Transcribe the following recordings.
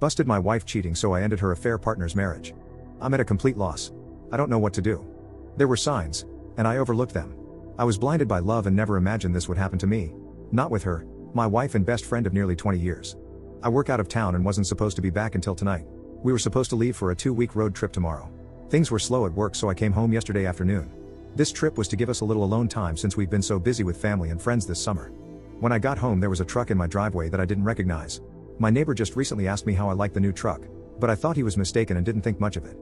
Busted my wife cheating, so I ended her affair partner's marriage. I'm at a complete loss. I don't know what to do. There were signs, and I overlooked them. I was blinded by love and never imagined this would happen to me. Not with her, my wife and best friend of nearly 20 years. I work out of town and wasn't supposed to be back until tonight. We were supposed to leave for a 2-week road trip tomorrow. Things were slow at work, so I came home yesterday afternoon. This trip was to give us a little alone time since we've been so busy with family and friends this summer. When I got home, there was a truck in my driveway that I didn't recognize. My neighbor just recently asked me how I liked the new truck, but I thought he was mistaken and didn't think much of it.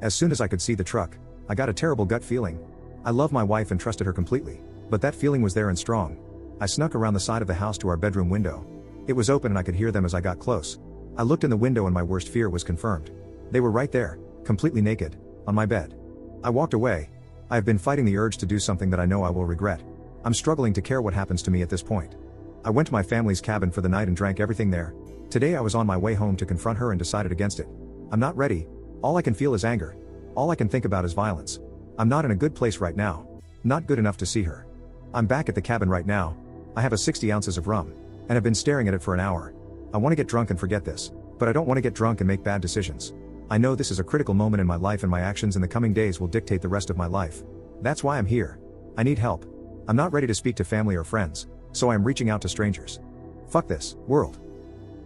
As soon as I could see the truck, I got a terrible gut feeling. I love my wife and trusted her completely, but that feeling was there and strong. I snuck around the side of the house to our bedroom window. It was open and I could hear them as I got close. I looked in the window and my worst fear was confirmed. They were right there, completely naked, on my bed. I walked away. I have been fighting the urge to do something that I know I will regret. I'm struggling to care what happens to me at this point. I went to my family's cabin for the night and drank everything there. Today I was on my way home to confront her and decided against it. I'm not ready. All I can feel is anger. All I can think about is violence. I'm not in a good place right now. Not good enough to see her. I'm back at the cabin right now. I have a 60 ounces of rum, and have been staring at it for an hour. I want to get drunk and forget this, but I don't want to get drunk and make bad decisions. I know this is a critical moment in my life and my actions in the coming days will dictate the rest of my life. That's why I'm here. I need help. I'm not ready to speak to family or friends, so I am reaching out to strangers. Fuck this, world.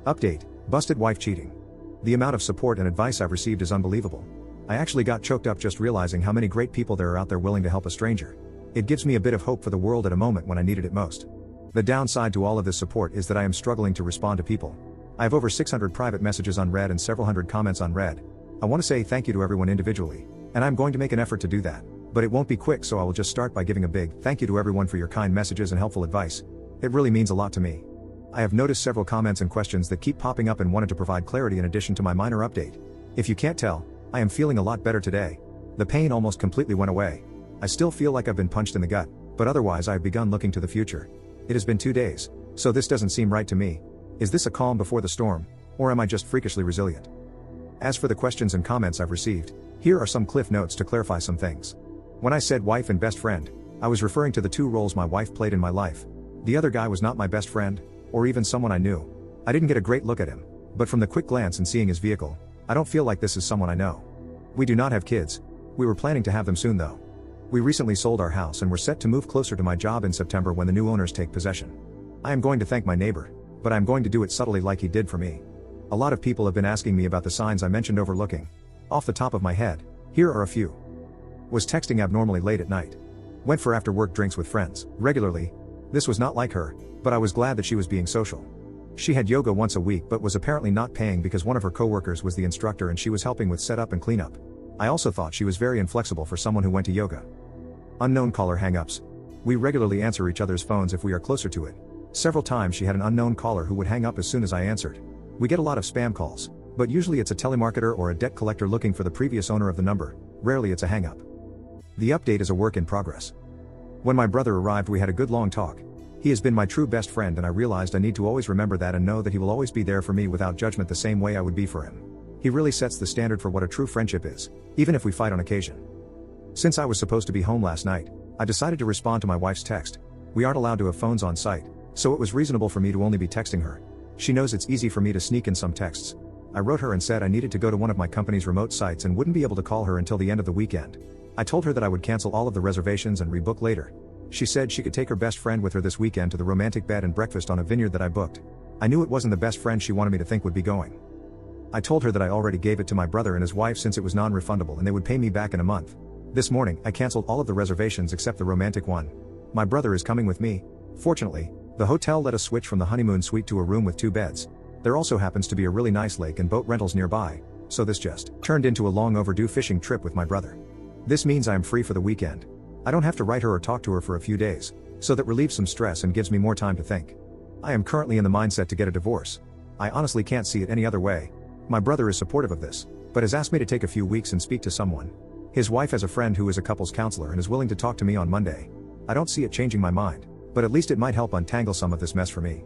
Update, busted wife cheating. The amount of support and advice I've received is unbelievable. I actually got choked up just realizing how many great people there are out there willing to help a stranger. It gives me a bit of hope for the world at a moment when I needed it most. The downside to all of this support is that I am struggling to respond to people. I have over 600 private messages unread and several hundred comments unread. I want to say thank you to everyone individually, and I'm going to make an effort to do that, but it won't be quick, so I will just start by giving a big thank you to everyone for your kind messages and helpful advice. It really means a lot to me. I have noticed several comments and questions that keep popping up and wanted to provide clarity in addition to my minor update. If you can't tell, I am feeling a lot better today. The pain almost completely went away. I still feel like I've been punched in the gut, but otherwise I have begun looking to the future. It has been 2 days, so this doesn't seem right to me. Is this a calm before the storm, or am I just freakishly resilient? As for the questions and comments I've received, here are some cliff notes to clarify some things. When I said wife and best friend, I was referring to the 2 roles my wife played in my life. The other guy was not my best friend, or even someone I knew. I didn't get a great look at him, but from the quick glance and seeing his vehicle, I don't feel like this is someone I know. We do not have kids. We were planning to have them soon though. We recently sold our house and were set to move closer to my job in September when the new owners take possession. I am going to thank my neighbor, but I'm going to do it subtly like he did for me. A lot of people have been asking me about the signs I mentioned overlooking. Off the top of my head, here are a few. Was texting abnormally late at night. Went for after work drinks with friends, regularly. This was not like her, but I was glad that she was being social. She had yoga once a week but was apparently not paying because one of her coworkers was the instructor and she was helping with setup and cleanup. I also thought she was very inflexible for someone who went to yoga. Unknown caller hang-ups. We regularly answer each other's phones if we are closer to it. Several times she had an unknown caller who would hang up as soon as I answered. We get a lot of spam calls, but usually it's a telemarketer or a debt collector looking for the previous owner of the number. Rarely it's a hang-up. The update is a work in progress. When my brother arrived, we had a good long talk. He has been my true best friend and I realized I need to always remember that and know that he will always be there for me without judgment the same way I would be for him. He really sets the standard for what a true friendship is, even if we fight on occasion. Since I was supposed to be home last night, I decided to respond to my wife's text. We aren't allowed to have phones on site, so it was reasonable for me to only be texting her. She knows it's easy for me to sneak in some texts. I wrote her and said I needed to go to one of my company's remote sites and wouldn't be able to call her until the end of the weekend. I told her that I would cancel all of the reservations and rebook later. She said she could take her best friend with her this weekend to the romantic bed and breakfast on a vineyard that I booked. I knew it wasn't the best friend she wanted me to think would be going. I told her that I already gave it to my brother and his wife since it was non-refundable and they would pay me back in a month. This morning, I canceled all of the reservations except the romantic one. My brother is coming with me. Fortunately, the hotel let us switch from the honeymoon suite to a room with 2 beds. There also happens to be a really nice lake and boat rentals nearby, so this just turned into a long overdue fishing trip with my brother. This means I am free for the weekend. I don't have to write her or talk to her for a few days, so that relieves some stress and gives me more time to think. I am currently in the mindset to get a divorce. I honestly can't see it any other way. My brother is supportive of this, but has asked me to take a few weeks and speak to someone. His wife has a friend who is a couples counselor and is willing to talk to me on Monday. I don't see it changing my mind, but at least it might help untangle some of this mess for me.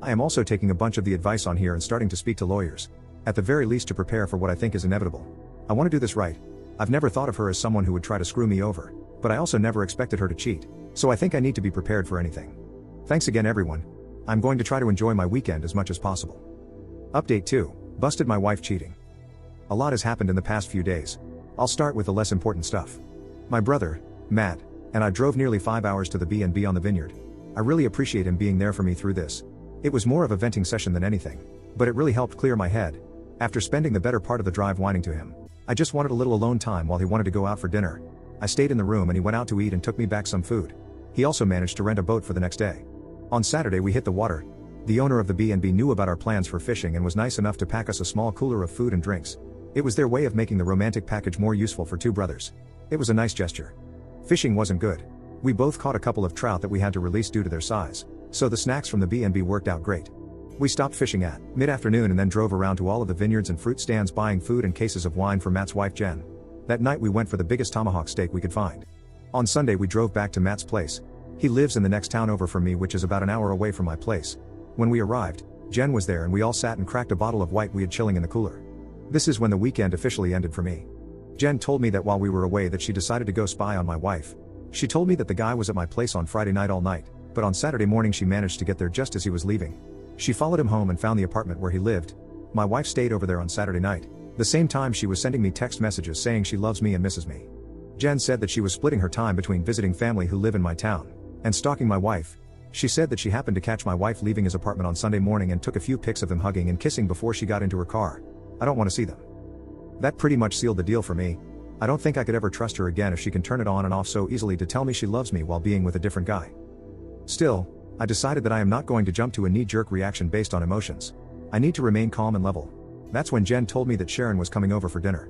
I am also taking a bunch of the advice on here and starting to speak to lawyers, at the very least to prepare for what I think is inevitable. I want to do this right. I've never thought of her as someone who would try to screw me over, but I also never expected her to cheat, so I think I need to be prepared for anything. Thanks again everyone. I'm going to try to enjoy my weekend as much as possible. Update 2. Busted my wife cheating. A lot has happened in the past few days. I'll start with the less important stuff. My brother, Matt, and I drove nearly 5 hours to the B&B on the Vineyard. I really appreciate him being there for me through this. It was more of a venting session than anything, but it really helped clear my head. After spending the better part of the drive whining to him, I just wanted a little alone time while he wanted to go out for dinner. I stayed in the room and he went out to eat and took me back some food. He also managed to rent a boat for the next day. On Saturday we hit the water. The owner of the B&B knew about our plans for fishing and was nice enough to pack us a small cooler of food and drinks. It was their way of making the romantic package more useful for two brothers. It was a nice gesture. Fishing wasn't good. We both caught a couple of trout that we had to release due to their size, so the snacks from the B&B worked out great. We stopped fishing at mid-afternoon and then drove around to all of the vineyards and fruit stands buying food and cases of wine for Matt's wife Jen. That night we went for the biggest tomahawk steak we could find. On Sunday we drove back to Matt's place. He lives in the next town over from me, which is about an hour away from my place. When we arrived, Jen was there and we all sat and cracked a bottle of white we had chilling in the cooler. This is when the weekend officially ended for me. Jen told me that while we were away that she decided to go spy on my wife. She told me that the guy was at my place on Friday night all night, but on Saturday morning she managed to get there just as he was leaving. She followed him home and found the apartment where he lived. My wife stayed over there on Saturday night. The same time she was sending me text messages saying she loves me and misses me. Jen said that she was splitting her time between visiting family who live in my town and stalking my wife. She said that she happened to catch my wife leaving his apartment on Sunday morning and took a few pics of them hugging and kissing before she got into her car. I don't want to see them. That pretty much sealed the deal for me. I don't think I could ever trust her again if she can turn it on and off so easily to tell me she loves me while being with a different guy. Still, I decided that I am not going to jump to a knee-jerk reaction based on emotions. I need to remain calm and level. That's when Jen told me that Sharon was coming over for dinner.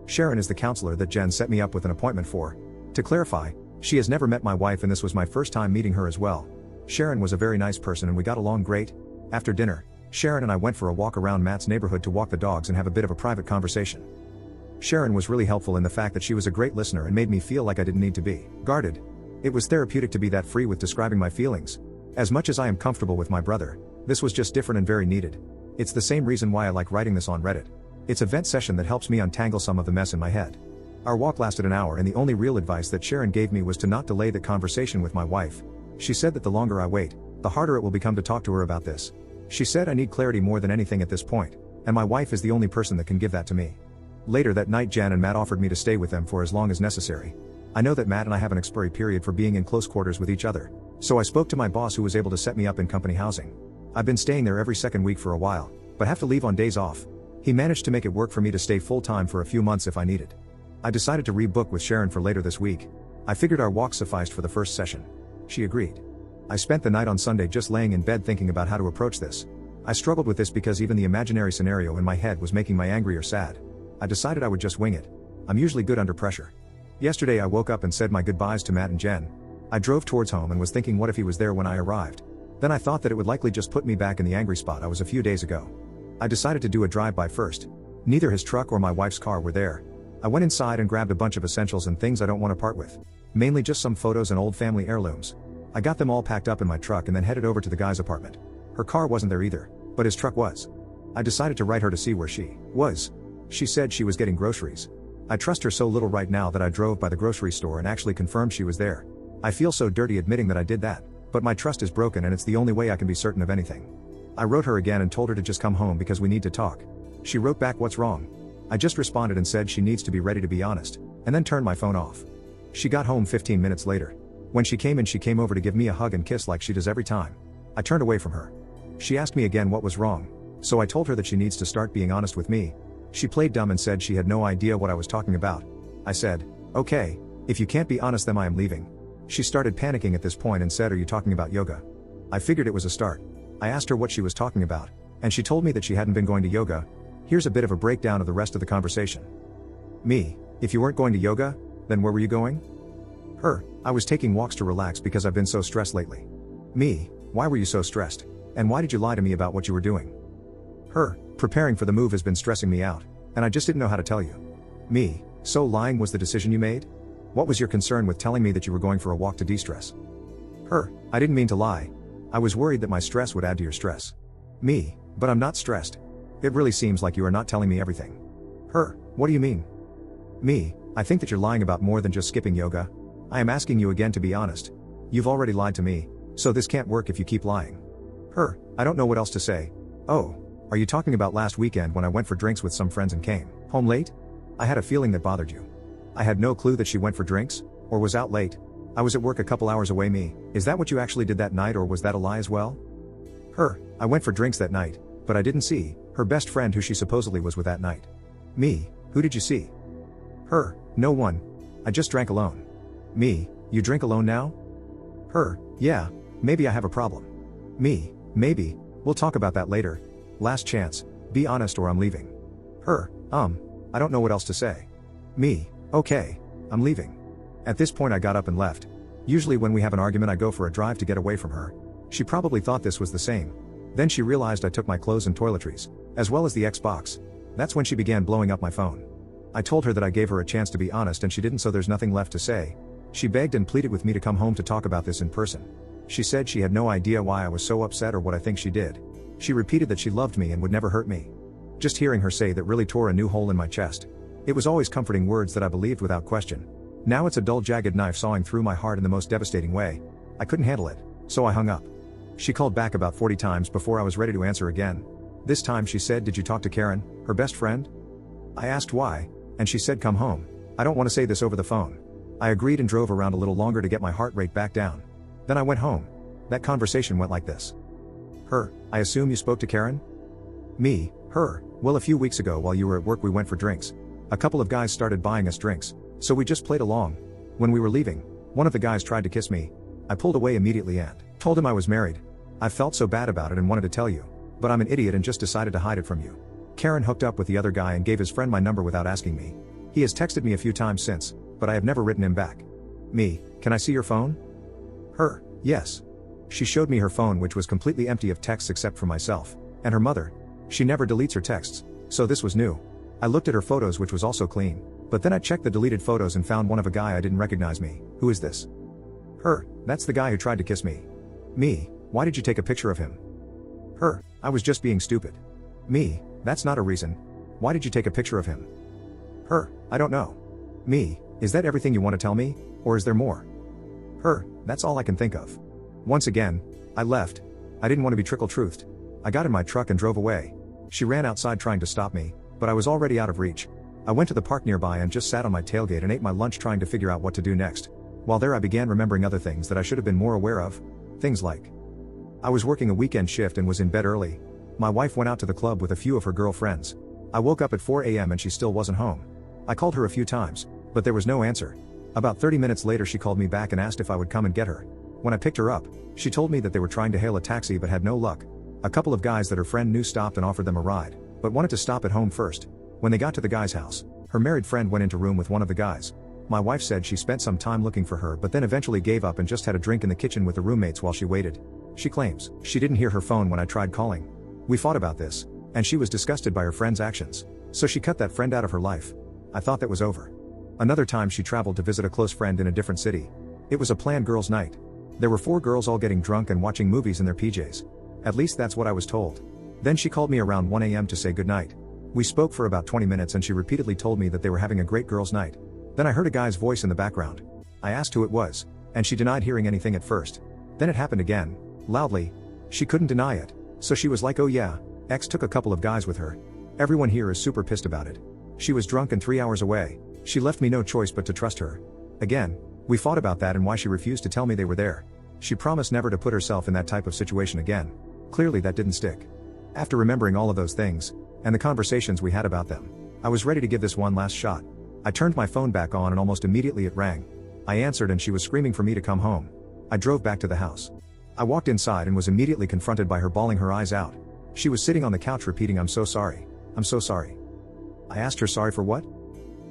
Sharon is the counselor that Jen set me up with an appointment for. To clarify, she has never met my wife and this was my first time meeting her as well. Sharon was a very nice person and we got along great. After dinner, Sharon and I went for a walk around Matt's neighborhood to walk the dogs and have a bit of a private conversation. Sharon was really helpful in the fact that she was a great listener and made me feel like I didn't need to be guarded. It was therapeutic to be that free with describing my feelings. As much as I am comfortable with my brother, this was just different and very needed. It's the same reason why I like writing this on Reddit. It's a vent session that helps me untangle some of the mess in my head. Our walk lasted an hour and the only real advice that Sharon gave me was to not delay the conversation with my wife. She said that the longer I wait, the harder it will become to talk to her about this. She said I need clarity more than anything at this point, and my wife is the only person that can give that to me. Later that night Jen and Matt offered me to stay with them for as long as necessary. I know that Matt and I have an expiry period for being in close quarters with each other, so I spoke to my boss who was able to set me up in company housing. I've been staying there every second week for a while, but have to leave on days off. He managed to make it work for me to stay full-time for a few months if I needed. I decided to rebook with Sharon for later this week. I figured our walk sufficed for the first session. She agreed. I spent the night on Sunday just laying in bed thinking about how to approach this. I struggled with this because even the imaginary scenario in my head was making me angry or sad. I decided I would just wing it. I'm usually good under pressure. Yesterday I woke up and said my goodbyes to Matt and Jen. I drove towards home and was thinking what if he was there when I arrived. Then I thought that it would likely just put me back in the angry spot I was a few days ago. I decided to do a drive-by first. Neither his truck or my wife's car were there. I went inside and grabbed a bunch of essentials and things I don't want to part with. Mainly just some photos and old family heirlooms. I got them all packed up in my truck and then headed over to the guy's apartment. Her car wasn't there either, but his truck was. I decided to write her to see where she was. She said she was getting groceries. I trust her so little right now that I drove by the grocery store and actually confirmed she was there. I feel so dirty admitting that I did that, but my trust is broken and it's the only way I can be certain of anything. I wrote her again and told her to just come home because we need to talk. She wrote back, "What's wrong?" I just responded and said she needs to be ready to be honest, and then turned my phone off. She got home 15 minutes later. When she came in, she came over to give me a hug and kiss like she does every time. I turned away from her. She asked me again what was wrong, so I told her that she needs to start being honest with me. She played dumb and said she had no idea what I was talking about. I said, "Okay, if you can't be honest then I am leaving." She started panicking at this point and said, "Are you talking about yoga?" I figured it was a start. I asked her what she was talking about, and she told me that she hadn't been going to yoga. Here's a bit of a breakdown of the rest of the conversation. Me, "If you weren't going to yoga, then where were you going?" Her, "I was taking walks to relax because I've been so stressed lately." Me, "Why were you so stressed? And why did you lie to me about what you were doing?" Her, "Preparing for the move has been stressing me out, and I just didn't know how to tell you." Me, "So lying was the decision you made? What was your concern with telling me that you were going for a walk to de-stress?" Her, "I didn't mean to lie. I was worried that my stress would add to your stress." Me, "But I'm not stressed. It really seems like you are not telling me everything." Her, "What do you mean?" Me, "I think that you're lying about more than just skipping yoga. I am asking you again to be honest. You've already lied to me, so this can't work if you keep lying." Her, "I don't know what else to say." Oh, Are you talking about last weekend when I went for drinks with some friends and came home late? I had a feeling that bothered you. I had no clue that she went for drinks, or was out late. I was at work a couple hours away. Me, is that what you actually did that night, or was that a lie as well? Her, I went for drinks that night, but I didn't see her best friend who she supposedly was with that night. Me, who did you see? Her, no one. I just drank alone. Me, you drink alone now? Her, yeah, maybe I have a problem. Me, maybe, we'll talk about that later. Last chance, be honest or I'm leaving. Her, I don't know what else to say. Me, okay, I'm leaving. At this point I got up and left. Usually when we have an argument I go for a drive to get away from her. She probably thought this was the same. Then she realized I took my clothes and toiletries, as well as the Xbox. That's when she began blowing up my phone. I told her that I gave her a chance to be honest and she didn't, so there's nothing left to say. She begged and pleaded with me to come home to talk about this in person. She said she had no idea why I was so upset or what I think she did. She repeated that she loved me and would never hurt me. Just hearing her say that really tore a new hole in my chest. It was always comforting words that I believed without question. Now it's a dull, jagged knife sawing through my heart in the most devastating way. I couldn't handle it, so I hung up. She called back about 40 times before I was ready to answer again. This time she said, "Did you talk to Karen, her best friend?" I asked why, and she said, "Come home. I don't want to say this over the phone." I agreed and drove around a little longer to get my heart rate back down. Then I went home. That conversation went like this. Her, I assume you spoke to Karen? Me, her, well, a few weeks ago while you were at work we went for drinks. A couple of guys started buying us drinks, so we just played along. When we were leaving, one of the guys tried to kiss me. I pulled away immediately and told him I was married. I felt so bad about it and wanted to tell you, but I'm an idiot and just decided to hide it from you. Karen hooked up with the other guy and gave his friend my number without asking me. He has texted me a few times since, but I have never written him back. Me, can I see your phone? Her, yes. She showed me her phone, which was completely empty of texts except for myself and her mother. She never deletes her texts, so this was new. I looked at her photos, which was also clean, but then I checked the deleted photos and found one of a guy I didn't recognize. Me, who is this? Her, that's the guy who tried to kiss me. Me, why did you take a picture of him? Her, I was just being stupid. Me, that's not a reason. Why did you take a picture of him? Her, I don't know. Me, is that everything you want to tell me, or is there more? Her, that's all I can think of. Once again, I left. I didn't want to be trickle-truthed. I got in my truck and drove away. She ran outside trying to stop me, but I was already out of reach. I went to the park nearby and just sat on my tailgate and ate my lunch trying to figure out what to do next. While there I began remembering other things that I should have been more aware of. Things like, I was working a weekend shift and was in bed early. My wife went out to the club with a few of her girlfriends. I woke up at 4 a.m. and she still wasn't home. I called her a few times, but there was no answer. About 30 minutes later she called me back and asked if I would come and get her. When I picked her up, she told me that they were trying to hail a taxi but had no luck. A couple of guys that her friend knew stopped and offered them a ride, but wanted to stop at home first. When they got to the guy's house, her married friend went into room with one of the guys. My wife said she spent some time looking for her but then eventually gave up and just had a drink in the kitchen with the roommates while she waited. She claims she didn't hear her phone when I tried calling. We fought about this, and she was disgusted by her friend's actions, so she cut that friend out of her life. I thought that was over. Another time she traveled to visit a close friend in a different city. It was a planned girls' night. There were 4 girls all getting drunk and watching movies in their PJs. At least that's what I was told. Then she called me around 1 a.m. to say goodnight. We spoke for about 20 minutes and she repeatedly told me that they were having a great girls' night. Then I heard a guy's voice in the background. I asked who it was, and she denied hearing anything at first. Then it happened again, loudly. She couldn't deny it, so she was like, "Oh yeah, X took a couple of guys with her. Everyone here is super pissed about it. She was drunk and 3 hours away. She left me no choice but to trust her." Again, we fought about that and why she refused to tell me they were there. She promised never to put herself in that type of situation again. Clearly that didn't stick. After remembering all of those things, and the conversations we had about them, I was ready to give this one last shot. I turned my phone back on and almost immediately it rang. I answered and she was screaming for me to come home. I drove back to the house. I walked inside and was immediately confronted by her bawling her eyes out. She was sitting on the couch repeating, "I'm so sorry. I'm so sorry." I asked her sorry for what?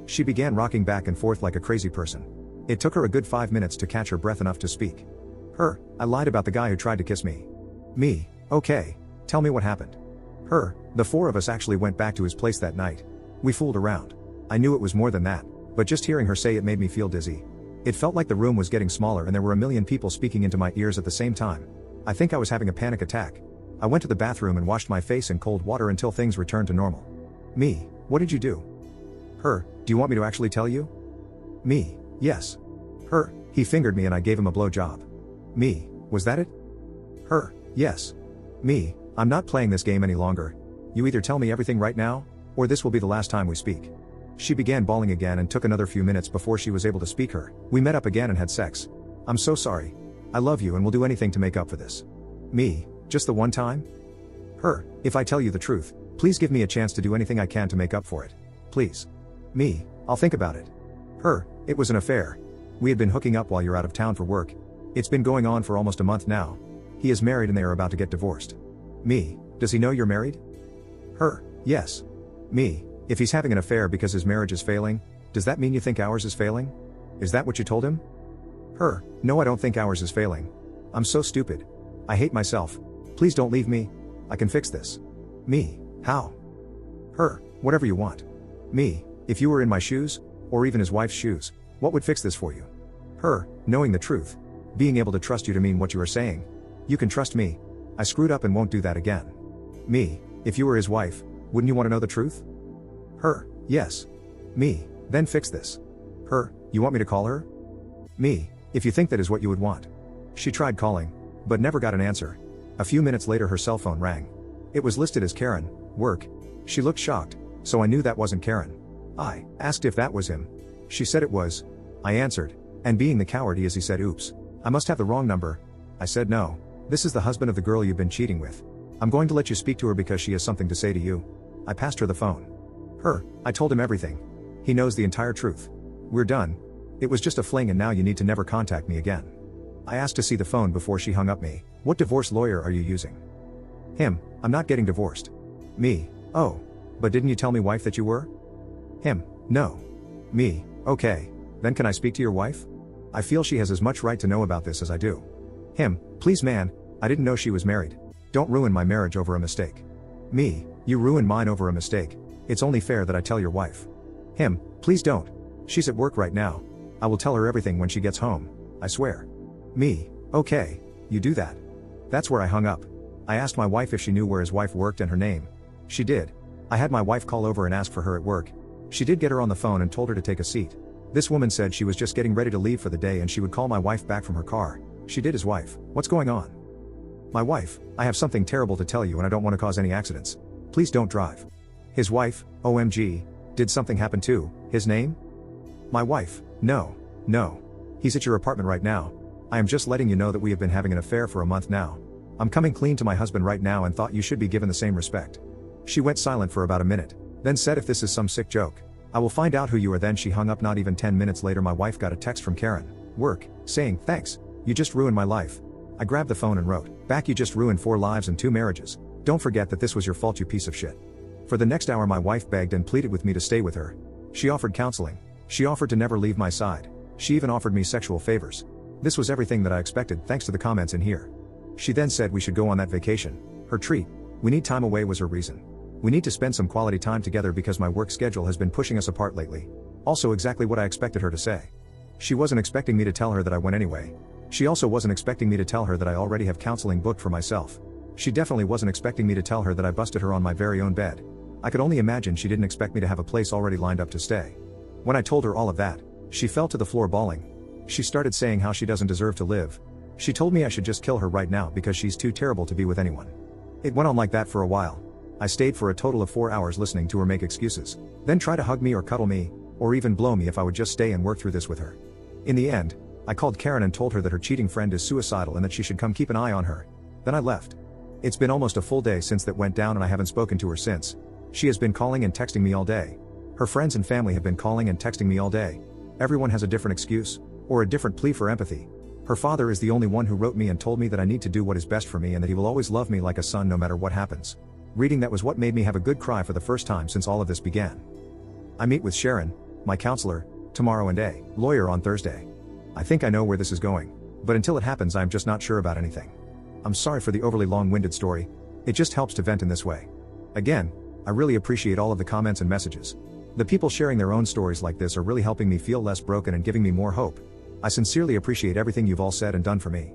She began rocking back and forth like a crazy person. It took her a good 5 minutes to catch her breath enough to speak. Her, I lied about the guy who tried to kiss me. Me, okay, tell me what happened. Her, the 4 of us actually went back to his place that night. We fooled around. I knew it was more than that, but just hearing her say it made me feel dizzy. It felt like the room was getting smaller and there were a million people speaking into my ears at the same time. I think I was having a panic attack. I went to the bathroom and washed my face in cold water until things returned to normal. Me, what did you do? Her, do you want me to actually tell you? Me, yes. Her, he fingered me and I gave him a blowjob. Me, was that it? Her, yes. Me, I'm not playing this game any longer. You either tell me everything right now, or this will be the last time we speak. She began bawling again and took another few minutes before she was able to speak her. We met up again and had sex. I'm so sorry. I love you and will do anything to make up for this. Me, just the one time? Her, if I tell you the truth, please give me a chance to do anything I can to make up for it. Please. Me, I'll think about it. Her, it was an affair. We had been hooking up while you're out of town for work. It's been going on for almost a month now. He is married and they are about to get divorced. Me, does he know you're married? Her, yes. Me, if he's having an affair because his marriage is failing, does that mean you think ours is failing? Is that what you told him? Her, no, I don't think ours is failing. I'm so stupid. I hate myself. Please don't leave me. I can fix this. Me, how? Her, whatever you want. Me, if you were in my shoes, or even his wife's shoes, what would fix this for you? Her, knowing the truth. Being able to trust you to mean what you are saying. You can trust me. I screwed up and won't do that again. Me, if you were his wife, wouldn't you want to know the truth? Her, yes. Me, then fix this. Her, you want me to call her? Me, if you think that is what you would want. She tried calling, but never got an answer. A few minutes later her cell phone rang. It was listed as Karen, work. She looked shocked, so I knew that wasn't Karen. I asked if that was him. She said it was. I answered, and being the coward he is, he said, oops, I must have the wrong number. I said no. This is the husband of the girl you've been cheating with. I'm going to let you speak to her because she has something to say to you. I passed her the phone. Her, I told him everything. He knows the entire truth. We're done. It was just a fling and now you need to never contact me again. I asked to see the phone before she hung up me. What divorce lawyer are you using? Him, I'm not getting divorced. Me, oh, but didn't you tell me, wife, that you were? Him, no. Me, okay, then can I speak to your wife? I feel she has as much right to know about this as I do. Him, please man, I didn't know she was married. Don't ruin my marriage over a mistake. Me, you ruined mine over a mistake. It's only fair that I tell your wife. Him, please don't. She's at work right now. I will tell her everything when she gets home, I swear. Me, okay, you do that. That's where I hung up. I asked my wife if she knew where his wife worked and her name. She did. I had my wife call over and ask for her at work. She did get her on the phone and told her to take a seat. This woman said she was just getting ready to leave for the day and she would call my wife back from her car. She did. His wife, what's going on? My wife, I have something terrible to tell you and I don't want to cause any accidents. Please don't drive. His wife, OMG, did something happen to his name? My wife, no. He's at your apartment right now. I am just letting you know that we have been having an affair for a month now. I'm coming clean to my husband right now and thought you should be given the same respect. She went silent for about a minute, then said, if this is some sick joke, I will find out who you are. Then she hung up. Not even 10 minutes later my wife got a text from Karen, work, saying, thanks, you just ruined my life. I grabbed the phone and wrote back, you just ruined 4 lives and 2 marriages. Don't forget that this was your fault, you piece of shit. For the next hour my wife begged and pleaded with me to stay with her. She offered counseling. She offered to never leave my side. She even offered me sexual favors. This was everything that I expected thanks to the comments in here. She then said we should go on that vacation. Her treat. We need time away was her reason. We need to spend some quality time together because my work schedule has been pushing us apart lately. Also exactly what I expected her to say. She wasn't expecting me to tell her that I went anyway. She also wasn't expecting me to tell her that I already have counseling booked for myself. She definitely wasn't expecting me to tell her that I busted her on my very own bed. I could only imagine she didn't expect me to have a place already lined up to stay. When I told her all of that, she fell to the floor bawling. She started saying how she doesn't deserve to live. She told me I should just kill her right now because she's too terrible to be with anyone. It went on like that for a while. I stayed for a total of 4 hours listening to her make excuses, then try to hug me or cuddle me, or even blow me if I would just stay and work through this with her. In the end, I called Karen and told her that her cheating friend is suicidal and that she should come keep an eye on her. Then I left. It's been almost a full day since that went down and I haven't spoken to her since. She has been calling and texting me all day. Her friends and family have been calling and texting me all day. Everyone has a different excuse, or a different plea for empathy. Her father is the only one who wrote me and told me that I need to do what is best for me and that he will always love me like a son no matter what happens. Reading that was what made me have a good cry for the first time since all of this began. I meet with Sharon, my counselor, tomorrow and a lawyer on Thursday. I think I know where this is going, but until it happens I am just not sure about anything. I'm sorry for the overly long-winded story. It just helps to vent in this way. Again, I really appreciate all of the comments and messages. The people sharing their own stories like this are really helping me feel less broken and giving me more hope. I sincerely appreciate everything you've all said and done for me.